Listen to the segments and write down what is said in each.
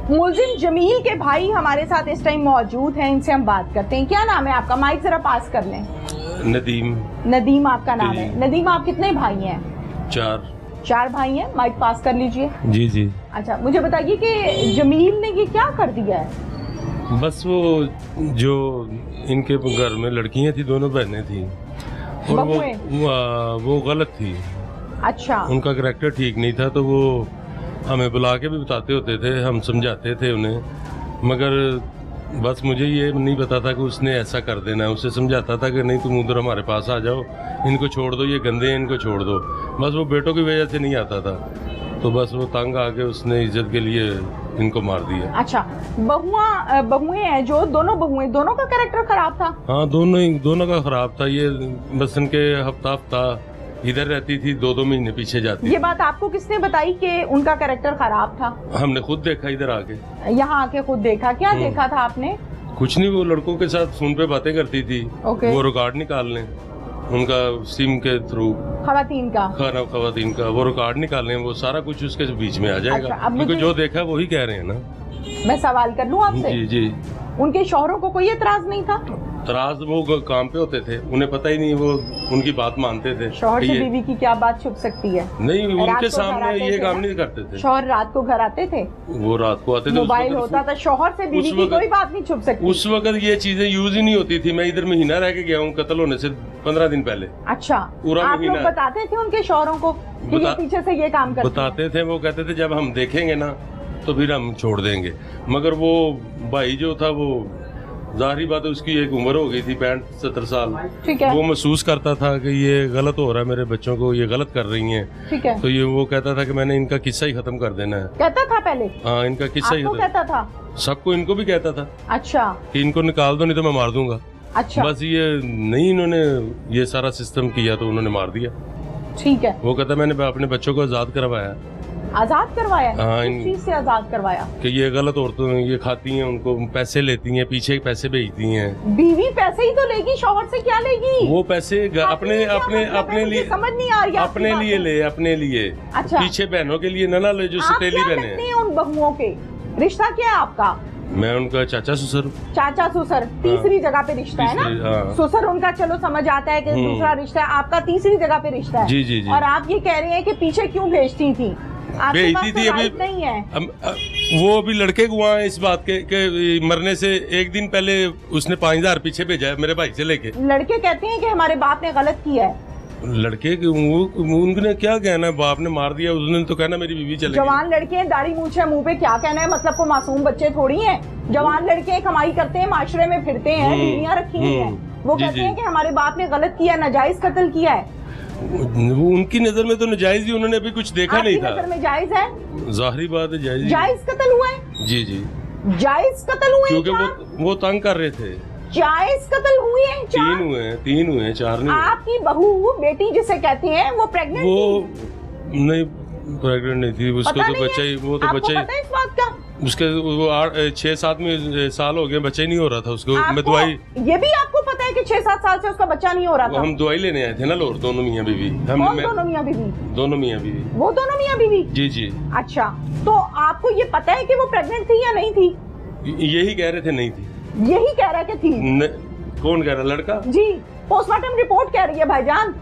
मुलजिम जमील के भाई हमारे साथ इस टाइम मौजूद हैं, इनसे हम बात करते हैं। क्या नाम है आपका? माइक जरा पास कर लें। नदीम। नदीम आपका नाम है। नदीम, आप कितने भाई हैं? 4 भाई हैं। माइक पास कर लीजिए। जी जी। अच्छा, मुझे बताइए कि जमील ने ये क्या कर दिया है? बस वो जो इनके घर में लड़कियां थी, दोनों बहनें थी और वो गलत थी। अच्छा, उनका करैक्टर ठीक नहीं था, तो वो हमें बुला के भी बताते होते थे, हम समझाते थे उन्हें, मगर बस मुझे ये नहीं पता था कि उसने ऐसा कर देना है। उससे समझाता था कि नहीं, तुम उधर हमारे पास आ जाओ, इनको छोड़ दो, ये गंदे हैं, इनको छोड़ दो। बस वो बेटों की वजह से नहीं आता था, तो बस वो तंग आके उसने इज्जत के लिए इनको मार दिया। अच्छा, बहुएं हैं जो दोनों का कैरेक्टर खराब था? हाँ, दोनों का खराब था। ये बस इनके हफ्ता इधर रहती थी, 2-2 महीने पीछे जाती। ये बात आपको किसने बताई कि उनका कैरेक्टर खराब था? हमने खुद देखा, इधर आके, यहाँ आके खुद देखा। क्या देखा था आपने? कुछ नहीं, वो लड़कों के साथ फोन पे बातें करती थी। वो रिकॉर्ड निकाल लें उनका सिम के थ्रू, खवातीन का वो रिकॉर्ड निकाल लें, वो सारा कुछ उसके बीच में आ जाएगा। अच्छा, क्योंकि जो देखा वही कह रहे हैं ना। मैं सवाल कर लूं आपसे? जी जी। उनके शौहरों को कोई एतराज नहीं था? तराज वो काम पे होते थे, उन्हें पता ही नहीं, वो उनकी बात मानते थे। शौहर से बीवी की क्या बात छुप सकती है? नहीं, उनके सामने ये काम नहीं करते थे। शौहर रात को घर आते थे? वो रात को आते थे, मोबाइल होता था। शौहर से बीवी की कोई बात नहीं छुप सकती। उस वक्त ये चीजें यूज ही नहीं होती थी। मैं इधर महीना रह के गया हूँ कत्ल होने से 15 दिन पहले। अच्छा, आप लोग बताते थे उनके शौहरों को कि ये पीछे से ये काम करते हैं? बताते थे। वो कहते थे जब हम देखेंगे ना तो फिर हम छोड़ देंगे। मगर वो भाई जो था, वो जाहिर बात है, उसकी एक उम्र हो गई थी 65-70 साल। ठीक है। वो महसूस करता था कि ये गलत हो रहा है, मेरे बच्चों को ये गलत कर रही हैं। ठीक है। तो ये वो कहता था कि मैंने इनका किस्सा ही खत्म कर देना है। कहता था पहले? हाँ, इनका किस्सा ही कहता था। सबको, इनको भी कहता था। अच्छा, कि इनको निकाल दो नहीं तो मैं मार दूंगा। अच्छा। बस ये नहीं, इन्होंने ये सारा सिस्टम किया तो उन्होंने मार दिया। ठीक है। वो कहता मैंने अपने बच्चों को आजाद करवाया। आजाद करवाया? हाँ, किस चीज से आजाद करवाया? कि ये गलत औरतों ये खाती हैं, उनको पैसे लेती हैं, पीछे पैसे भेजती हैं। बीवी पैसे ही तो लेगी, शौहर से क्या लेगी? वो पैसे अपने लिए, समझ नहीं आ रही। अपने लिए। अच्छा, पीछे बहनों के लिए ना ले, जो सटेली बहने हैं। उन बहुओं के रिश्ता क्या है आपका? मैं उनका चाचा ससुर। तीसरी जगह पे रिश्ता है ना? ससुर उनका चलो समझ आता है कि दूसरा रिश्ता है, आपका तीसरी जगह पे रिश्ता है। जी जी जी। और आप ये कह रहे हैं कि पीछे क्यों भेजती थी? भेजती थी अभी नहीं है। वो अभी लड़के को वहाँ इस बात के मरने से 1 दिन पहले उसने 5000 पीछे भेजा है मेरे भाई से लेके। लड़के कहते हैं कि हमारे बाप ने गलत किया है। लड़के उनने क्या कहना है, बाप ने मार दिया, उसने तो कहना मेरी बीवी चले गई। जवान लड़के हैं, दाढ़ी मूंछ है मुंह पे, क्या कहना है? मतलब को मासूम बच्चे थोड़ी हैं। जवान लड़के कमाई करते हैं, माशरे में फिरते हैं, बीवियां रखी हुई हैं। वो कहते हैं कि हमारे बाप ने गलत किया, नाजायज कत्ल किया है। उनकी नजर में तो नाजायज ही, उन्होंने अभी कुछ देखा नहीं था। नजर में जायज है? जाहिर बात है जायज। जायज कत्ल हुआ है? जी जी, जायज कत्ल हुए? क्योंकि वो तंग कर रहे थे। जायज कत्ल हुए हैं? 3 हुए, 4 नहीं। आपकी बहू, बेटी जिसे कहते हैं, वो प्रेग्नेंट थी? वो नहीं, प्रेग्नेंट नहीं थी। उसको तो बच्चा ही, वो तो बच्चा ही। पता है इस बात का? उसके वो 6-7 साल हो गए, बच्चा ही नहीं हो रहा था उसको। मैं दवाई, ये भी आपको पता है कि 6-7 साल से उसका बच्चा नहीं हो रहा था? हम दवाई लेने आए थे ना लोग, दोनों मियाँ बीवी। दोनों मियाँ बीवी? दोनों मियाँ बीवी। वो दोनों मियाँ बीवी? जी जी। अच्छा, तो आपको ये पता है कि वो प्रेग्नेंट थी या नहीं थी? यही कह रहे थे नहीं थी। यही कह रहा है कि थी? कौन कह रहा? लड़का जी। पोस्टमार्टम रिपोर्ट कह रही है भाईजान।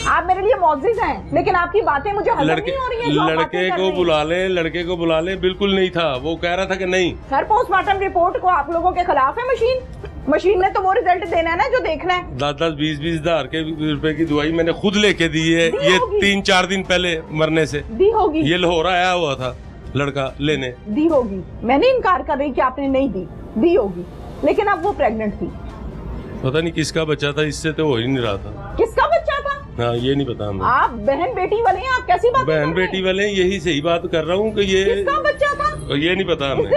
आप मेरे लिए मौजिज हैं, लेकिन आपकी बातें मुझे हजम नहीं हो रही हैं। लड़के को बुला ले। बिल्कुल नहीं था, वो कह रहा था कि नहीं। सर, पोस्टमार्टम रिपोर्ट को आप लोगों के खिलाफ है मशीन ने तो वो रिजल्ट देना है ना जो देखना है। 10-20 हजार के रुपए की दवाई मैंने खुद लेके दी है। ये 3-4 दिन पहले मरने से दी होगी। ये लाहौर आया हुआ था लड़का लेने। दी होगी, मैंने इनकार कर रही कि आपने नहीं दी होगी, लेकिन अब वो प्रेग्नेंट थी। पता नहीं किसका बच्चा था, इससे तो हो ही नहीं रहा था। किसका बच्चा था? हाँ, ये नहीं पता हमें। आप बहन बेटी वाले हैं, आप कैसी बात? बहन बेटी वाले, यही सही बात कर रहा हूँ कि ये किसका बच्चा था ये नहीं पता हमें।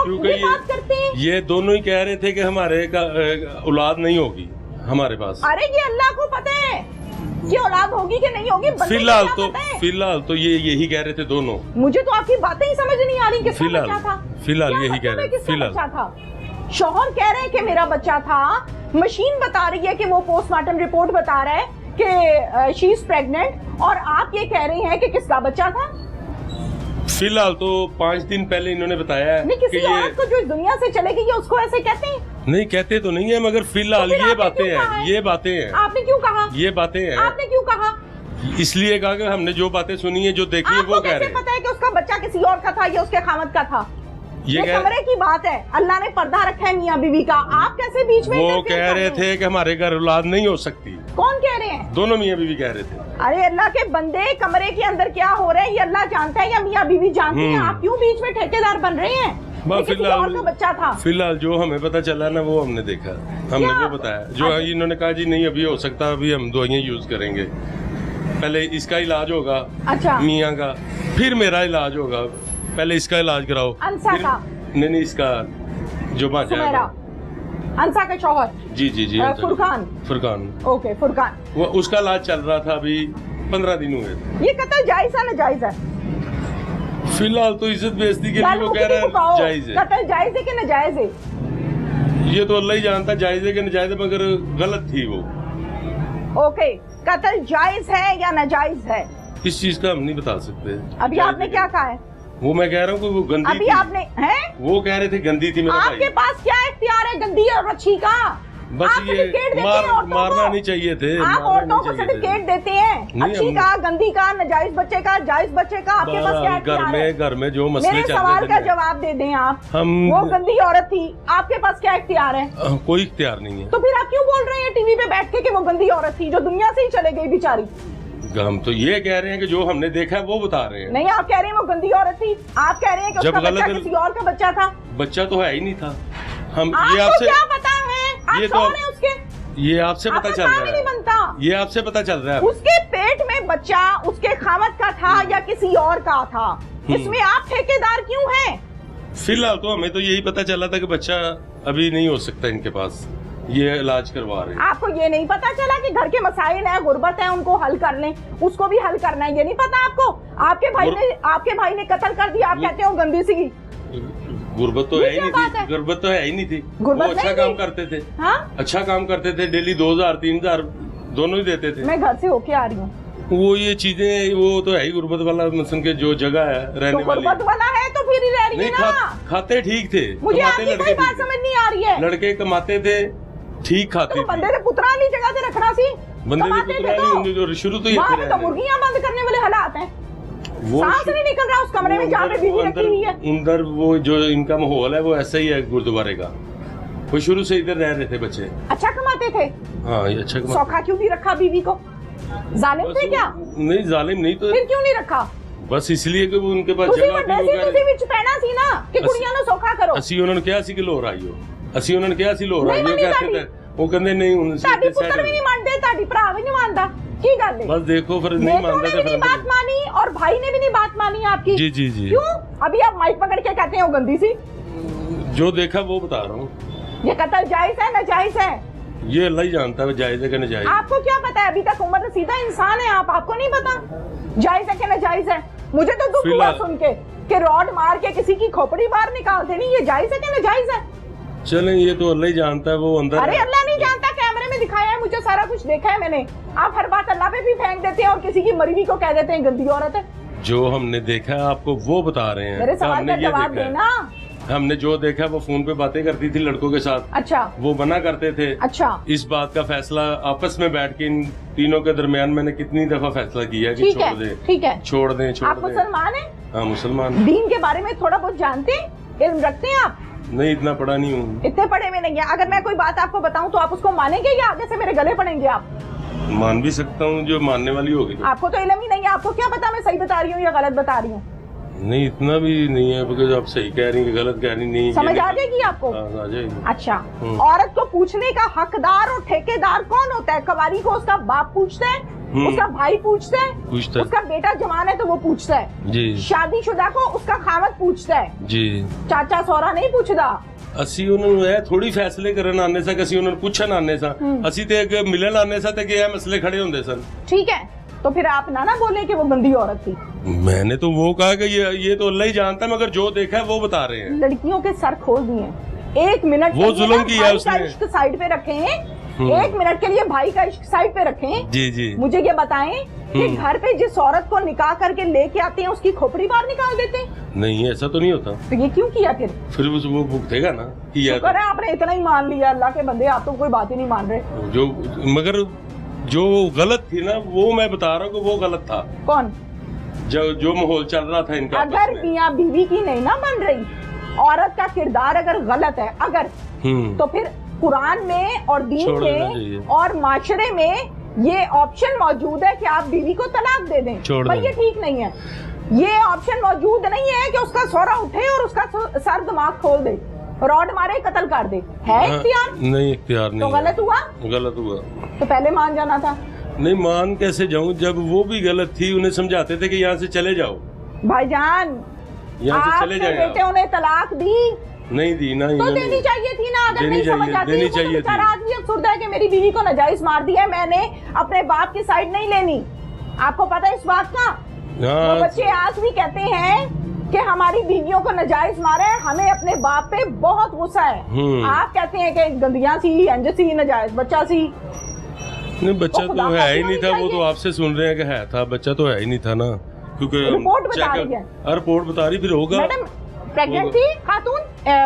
क्योंकि ये दोनों ही कह रहे थे कि हमारे औलाद नहीं होगी हमारे पास। अरे ये अल्लाह को पता है कि औलाद होगी कि नहीं होगी। फिलहाल तो ये यही कह रहे थे दोनों। मुझे तो आपकी बातें ही समझ नहीं आ रही। फिलहाल यही कह रहे थे। शौहर कह रहे हैं कि मेरा बच्चा था, मशीन बता रही है कि वो पोस्टमार्टम रिपोर्ट बता रहा है कि शी इज प्रेग्नेंट, और आप ये कह रहे हैं कि किसका बच्चा था? फिलहाल तो 5 दिन पहले इन्होंने बताया है नहीं, कि किसी औरत को जो इस दुनिया से चले गई है उसको ऐसे कहते हैं? नहीं कहते तो नहीं है, मगर फिलहाल तो फिर ये आपने बातें क्यों कहा हैं, है? ये बातें हैं, आपने क्यों कहा? ये बातें हैं। आपने क्यों कहा? इसलिए कहा कि हमने जो बातें सुनी है, जो देखी है, आपको वो कह कैसे रहे हैं। पता है कि उसका बच्चा किसी और का था या उसके खामद का था? ये कमरे की बात है, अल्लाह ने पर्दा रखा है मियाँ बीवी का, आप कैसे बीच में वो interfere कह कर रहे हैं? थे कि हमारे घर औलाद नहीं हो सकती। कौन कह रहे हैं? दोनों मियाँ बीवी कह रहे थे। अरे अल्लाह के बंदे, कमरे के अंदर क्या हो रहा है ये अल्लाह जानता है या मियाँ बीवी जानती है? आप क्यों बीच में ठेकेदार बन रहे हैं? बस किसी और का बच्चा था। फिलहाल जो हमें पता चला ना वो हमने देखा, हमने क्या? वो बताया। जो अच्छा। इन्होंने कहा जी नहीं अभी हो सकता, अभी हम दवाइयाँ यूज करेंगे, पहले इसका इलाज होगा अच्छा, मियाँ का, फिर मेरा इलाज होगा, पहले इसका इलाज कराओ। अंसा फिर- का? नहीं इसका जो भांजा सुमेरा, है। अंसा का शौहर जी फुरकान। फुरकान, ओके, फुरकान। वो उसका इलाज चल रहा था, अभी 15 दिन हुए थे। ये कत्ल जायज है ना जायज है? फिलहाल तो इज्जत बेइज्जती के लिए लाल वो मुफ्ती कह रहे को हैं कहो, जायज है। कत्ल जायज है कि नाजायज है? ये तो अल्लाह ही जानता जायज है कि नाजायज है, मगर गलत थी वो। ओके, कत्ल जायज है या नाजायज है? इस चीज का हम नहीं बता सकते। अभी जायज आपने है क्या कहा है? वो मैं कह रहा हूँ कि वो गंदी अभी थी। आपने हैं? वो कह रहे थे गंदी थी मेरा आपके भाई। पास क्या इख्तियार है गंदी और अच्छी का? बस आप ये सर्टिफिकेट देते हैं औरतों मारना को। नहीं चाहिए थे, आप मारना औरतों नहीं को चाहिए थे। सर्टिफिकेट देते हैं, नहीं, अच्छी हम- का, गंदी का, नाजायज बच्चे का, जायज बच्चे का, आपके पास क्या इख्तियार है? घर में जो मसले मेरे चल सवाल रहे का थे जवाब दे दें आप। हम वो गंदी औरत थी, आपके पास क्या इख्तियार है? कोई इख्तियार नहीं है। तो फिर आप क्यों बोल रहे हैं टीवी पे बैठ के कि वो गंदी औरत थी जो दुनिया से ही चले गई बेचारी? हम तो ये कह रहे हैं कि जो हमने देखा है वो बता रहे हैं। नहीं, आप कह रहे हैं वो गंदी औरत थी, आप कह रहे हैं कि जब उसका बच्चा गलत- किसी और का बच्चा था। बच्चा तो है ही नहीं था। हम ये आपको आपसे क्या पता है? आप ये तो- शौहर हैं उसके, ये आपसे पता आपका चल काम रहा ही नहीं है, बनता। ये आपसे पता चल रहा है। उसके पेट में बच्चा उसके खामद का था या किसी और का था, इसमें आप ठेकेदार क्यों हैं? फिलहाल तो हमें तो यही पता चला था कि बच्चा अभी नहीं हो सकता इनके पास, ये इलाज करवा रहे हैं। आपको ये नहीं पता चला कि घर के मसाइल है, गुर्बत है, उनको हल कर लें, उसको भी हल करना है, ये नहीं पता आपको? आपके भाई ने कत्ल कर दिया, आप कहते हो गंदी सी। गुर्बत तो ये है ही क्या नहीं बात है? थी, गुर्बत तो है ही नहीं थी। गुर्बत वो अच्छा नहीं काम थी? करते थे, हाँ, अच्छा काम करते थे, डेली 2000 3000 दोनों ही देते थे। मैं घर से होके आ रही हूँ। वो ये चीजें वो तो है ही गुर्बत वाला, मसन के जो जगह है तो रहने वाली। गुर्बत वाला है तो फिर ही रह रही है नहीं ना। खाते ठीक थे, मुझे कमाते आपकी कोई बात ठीक थे। समझ नहीं आ रही है। लड़के कमाते थे, ठीक खाते तो थे। बंदे ने पुत्रा वाली जगह से रखना सी, बंदे कमाते भी थे पुतरानी जो शुरू तो ये वहाँ थे पे तो रहने। मुर्गियां बंद करने वाले हालात हैं। वो सांस नहीं निकल रहा उस कमरे में जहाँ पे बीवी रखी हुई है। अंदर वो जो इनका माहौल है वो ऐसा ही है गुरुद्वारे का। वो शुरू से इधर रह रहे थे बच्चे। अच्छा कमाते थे, हाँ ये अच्छा कमाते। सौखा क्यों नहीं रखा बीवी को? जालिम बस थे क्या? नहीं जालिम नहीं तो फिर क्यों नहीं रखा? बस इसलिए कि वो उनके पास ਤੁਸੀਂ जगह ਵੱਡੇ थी। ਸੀ, वो ਤੁਸੀਂ ਵਿੱਚ ਪੈਣਾ ਸੀ ਨਾ ਕਿ ਕੁੜੀਆਂ ਨੂੰ ਸੌਖਾ ਕਰੋ। ਅਸੀਂ ਉਹਨਾਂ ਨੂੰ ਕਿਹਾ ਸੀ ਕਿ ਲੋਰ ਆਈਓ, ਅਸੀਂ ਉਹਨਾਂ ਨੂੰ ਕਿਹਾ ਸੀ ਲੋਰ ਨਹੀਂ ਆਈਓ, ਮੰਨੀ ਕਹਿੰਦੇ ਤੁਹਾਡੀ। ਤੇ ਉਹ ਕਹਿੰਦੇ ਨਹੀਂ ਹੁਣ ਅਸੀਂ ਤੁਹਾਡੀ ਇੱਥੇ ਪੁੱਤਰ settle ਵੀ ਨਹੀਂ ਮੰਨਦੇ, ਤੁਹਾਡੀ ਭਰਾ ਵੀ ਨਹੀਂ ਮੰਨਦਾ, ਕੀ ਗੱਲ है? बस देखो फिर नहीं बेटों मानते ने थे भी फिर नहीं बात मानी और भाई ने भी नहीं बात मानी आपकी। जी जी जी क्यों? अभी आप माइक पकड़ के कहते हैं वो गंदी सी। जो देखा वो बता रहा हूँ। ये कत्ल जायज है नाजायज है? ये अल्लाह ही जानता है जायज है कि नाजायज। आपको क्या पता है? अभी तक उम्र रसीदा इंसान है आप, आपको नहीं पता जायज है कि नाजायज है? मुझे तो दुख हुआ फिलहाल- सुन के कि रॉड मार के किसी की खोपड़ी बाहर निकाल देनी, ये जायज है कि नाजायज है? चलें ये तो अल्लाह ही जानता है, वो अंदर अरे है। अल्लाह नहीं जानता, कैमरे में दिखाया है मुझे, सारा कुछ देखा है मैंने। आप हर बात अल्लाह पे भी फेंक देते हैं और किसी की मरी हुई को कह देते हैं गंदी औरत है। जो हमने देखा है आपको वो बता रहे हैं। मेरे सवाल हमने का ये जवाब देखा है। देना। हमने जो देखा वो फोन पे बातें करती थी लड़कों के साथ, अच्छा वो मना करते थे। अच्छा, इस बात का फैसला आपस में बैठ के इन तीनों के दरमियान मैंने कितनी दफा फैसला किया कि ठीक छोड़ है दे, ठीक है। छोड़ दें, छोड़ आप दें। मुसलमान हैं? हाँ मुसलमान। दीन के बारे में थोड़ा बहुत जानते हैं, इल्म रखते हैं आप? नहीं इतना पढ़ा नहीं हूँ। इतने पढ़े में नहीं है। अगर मैं कोई बात आपको बताऊं तो आप उसको मानेंगे या आगे से मेरे गले पड़ेंगे आप? मान भी सकता हूँ जो मानने वाली होगी तो। आपको तो इल्म ही नहीं है, आपको क्या पता मैं सही बता रही हूँ या गलत बता रही हूँ? नहीं इतना भी नहीं है, बिकॉज आप सही कह रही हैं गलत कह रही नहीं। समझ आ जाएगी आपको? हाँ, आ जाएगी। अच्छा, औरत को पूछने का हकदार और ठेकेदार कौन होता है? कवारी को उसका बाप पूछता है, उसका भाई पूछता है, पूछता है। उसका बेटा जवान है तो वो पूछता है, जी शादीशुदा को उसका खामद पूछता है, जी। चाचा सौरा नहीं पूछता। ਅਸੀਂ ਉਹਨਾਂ ਨੂੰ ਇਹ ਥੋੜੀ ਫੈਸਲੇ ਕਰਨ ਆਨੇ ਸਾਂ ਕਿ ਅਸੀਂ ਉਹਨਾਂ ਨੂੰ ਪੁੱਛਣ ਆਨੇ ਸਾਂ, ਅਸੀਂ ਤੇ ਅੱਗੇ ਮਿਲਣ ਆਨੇ ਸਾਂ ਤੇ ਕਿ ਇਹ ਮਸਲੇ ਖੜੇ ਹੁੰਦੇ ਸਨ। ठीक है, तो फिर आप ना बोले कि वो गंदी औरत थी। मैंने तो वो कहा कि ये तो अल्लाह ही जानता है, मगर जो देखा है वो बता रहे हैं। लड़कियों के सर खोल दिए, एक मिनट वो के लिए जुल्म ना किया भाई उसने। का इश्क साइड पे रखे हैं, 1 मिनट के लिए भाई का इश्क साइड पे रखें। जी जी। मुझे ये बताएं कि घर पे जिस औरत को निकाह करके लेके आते हैं उसकी खोपड़ी बाहर निकाल देते हैं? नहीं, ऐसा तो नहीं होता। तो ये क्यों किया फिर वो भुगतेगा ना किया। शुक्र है आपने इतना ही मान लिया, अल्लाह के बंदे आप तो कोई बात ही नहीं मान रहे। जो मगर जो गलत थी ना वो मैं बता रहा हूँ कि वो गलत था। कौन? जो माहौल चल रहा था इनका। अगर मियाँ बीवी की नहीं ना बन रही, औरत का किरदार अगर गलत है अगर, तो फिर कुरान में और दीन में और माशरे में ये ऑप्शन मौजूद है कि आप बीवी को तलाक दे दें, पर ये ठीक नहीं है। ये ऑप्शन मौजूद नहीं है कि उसका सौरा उठे और उसका सर दिमाग खोल दे, रॉड मारे, कत्ल कर दे। है इख्तियार? नहीं, इख्तियार नहीं। तो गलत हुआ? गलत हुआ तो पहले मान जाना था। नहीं, मान कैसे जाऊं जब वो भी गलत थी। उन्हें समझाते थे कि यहाँ से चले जाओ भाईजान, यहाँ से चले जाए। बेटे उन्हें तलाक दी नहीं दी ना, तो देनी चाहिए थी ना। अगर नहीं समझ आती देनी चाहिए थी। आदमी अफसुर्दा है कि मेरी बीवी को नाजायज मार दिया है, मैंने अपने बाप की साइड नहीं लेनी। आपको पता है इस बात का? वो बच्चे आज भी कहते हैं कि हमारी बीवियों को नाजायज मारा है, हमें अपने बाप पे बहुत गुस्सा है। आप कहते हैं कि गंदियां सी, अंजसी, नाजायज बच्चा सी। नहीं, बच्चा तो है ही नहीं था। वो तो आपसे सुन रहे हैं कि है था, बच्चा तो है ही नहीं था ना, क्योंकि रिपोर्ट बता रही है। रिपोर्ट बता रही, फिर होगा। मैडम प्रेग्नेंट थी खातून,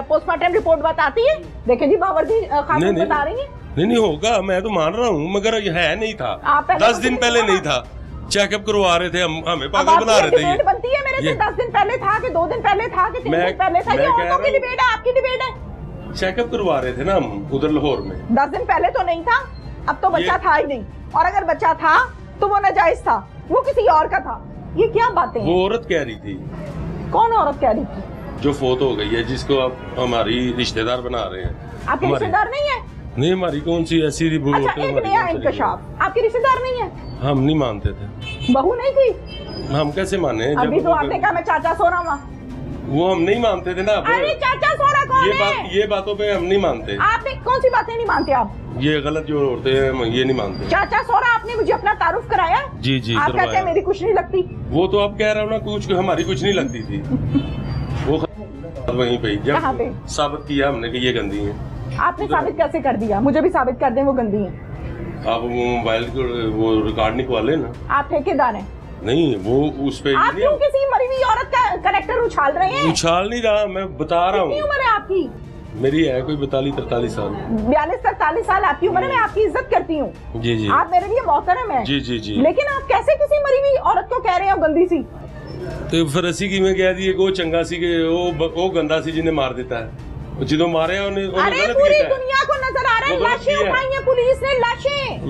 पोस्टमार्टम रिपोर्ट बताती है। देखें जी, बावर्दी खातून बता रही है। नहीं होगा, मैं तो मान रहा हूँ, मगर है नहीं था। 10 दिन पहले नहीं था, चेकअप करवा रहे थे, हमें पागल बना रहे थे। डिबेट बनती है मेरे से 10 दिन पहले था कि 2 दिन पहले था कि 3 दिन पहले था। ये औरतों की डिबेट है, आपकी डिबेट है। चेकअप करवा रहे थे ना हम उधर लाहौर में। 10 दिन पहले तो नहीं था, अब तो बच्चा था ही नहीं, और अगर बच्चा था तो वो नाजायज था, वो किसी और का था। ये क्या बातें हैं? वो औरत कह रही थी। कौन औरत कह रही थी? जो फोत हो गई है, जिसको आप हमारी रिश्तेदार बना रहे हैं। आपकी रिश्तेदार नहीं है? नहीं, हमारी कौन सी ऐसी रिपोर्ट? अच्छा, एक नया इंकशाफ, आपकी रिश्तेदार नहीं है? हम नहीं मानते थे। बहू नहीं थी? हम कैसे माने? अभी तो आपने कहा मैं चाचा सो रहा हूँ। वो हम नहीं मानते थे ना। अरे चाचा सो रहा कौन है? ये बातों पे हम नहीं मानते। आपने कौन सी बातें नहीं मानते आप? ये गलत जो होते हैं हम ये नहीं मानते। चाचा सोरा, आपने मुझे अपना तारुफ कराया। जी जी, आप कहते हैं मेरी कुछ नहीं लगती। वो तो आप कह रहे हो ना, कुछ हमारी कुछ नहीं लगती थी। वो वहीं पे जब साबित किया हमने कि ये गंदी है। आपने साबित कैसे कर दिया? मुझे भी साबित कर दें वो गंदी है। आप मोबाइल को वो रिकॉर्ड निकलवा लेना। आप ठेकेदार हैं? नहीं, वो उस पे आप क्यों किसी मरी हुई औरत का कैरेक्टर उछाल रहे हैं? उछाल नहीं रहा, मैं बता रहा हूँ। कितनी उम्र है आपकी? मेरी है कोई 42-43 साल। 42-43 साल आपकी उम्र है। मैं आपकी इज्जत करती हूँ। जी जी, आप मेरे लिए मोहतरम है। जी जी जी। लेकिन आप कैसे किसी मरी हुई औरत को कह रहे हो गंदी सी? तो फिर असी की मैं कह दिए वो चंगा सी के वो गंदा सी जिन्हें मार देता है, जिन्हों मारे उन्हें। अरे पूरी दुनिया को नजर आ रहा है, लाशें उठाई हैं पुलिस ने, लाशें।